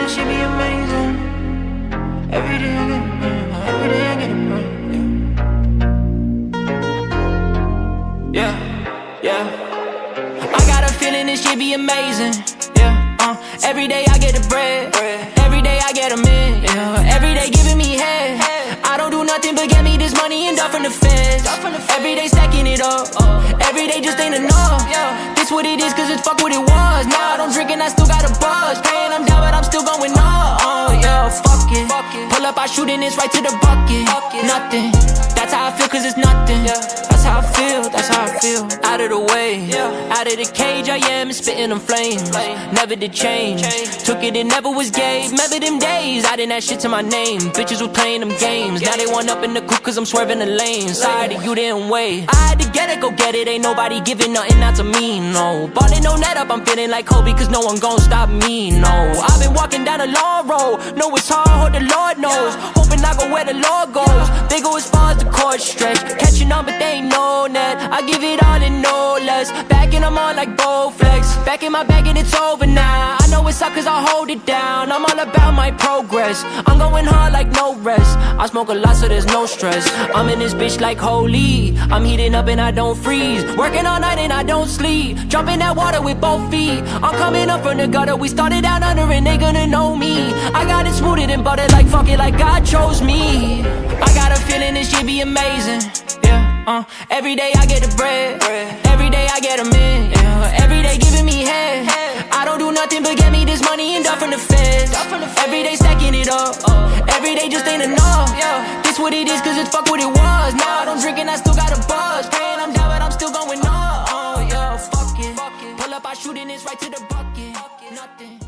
this shit be amazing. Every day I get it, every day I get it, yeah. I got a feeling this shit be amazing, yeah. Every day I get the bread, every day I get 'em in, yeah. Every day giving me head. I don't do nothing but get me this money and duck from the feds. Every day stacking it up, every day just ain't enough. This what it is, cause it's fuck what it was. Nah, I don't drink and I still got a buzz. Praying I'm down but I'm still going up. Yeah, fuck it. Pull up, I shooting this right to the bucket. Nothing, that's how I feel, cause it's nothing. That's how I feel, that's how I feel. Out of the way, out of the cage I am, spitting them flames. Never did change, took it never was gay. Remember them days, I didn't have shit to my name. Bitches was playing them games, now they want up in the coupe cause I'm swerving the lane. Sorry that you didn't wait, I had to get it, go get it. Ain't nobody giving nothing out to me, no. Ballin' no net up, I'm feeling like Kobe, cause no one gon' stop me, no. I've been walking down a long road, know it's hard, the Lord knows. Hoping I go where the Lord goes. They go as far as the court stretch, catching on but they ain't no net. I give it all and no less, backing them on like Bowflex. Back in my bag and it's over now. I know it's up cause I hold it down. I'm all about my progress, I'm going hard like no rest. I smoke a lot so there's no stress. I'm in this bitch like holy, I'm heating up and I don't freeze. Working all night and I don't sleep, jump in that water with both feet. I'm coming up from the gutter, we started out under and they gonna know me. I got it smoother than butter, like fuck it, like God chose me. I got a feeling this shit be amazing, yeah. Every day I get the bread, every day I get 'em in, yeah. Every day giving me head. I don't do nothing but get me this money and duck from the feds. Every day stacking it up, every day just ain't enough, yeah. This what it is, cause it's fuck what it was. Nah, I don't drink and I still got a buzz. Praying I'm down but I'm still going up, yeah, fuck it. Pull up, I shooting this right to the bucket. Nothing.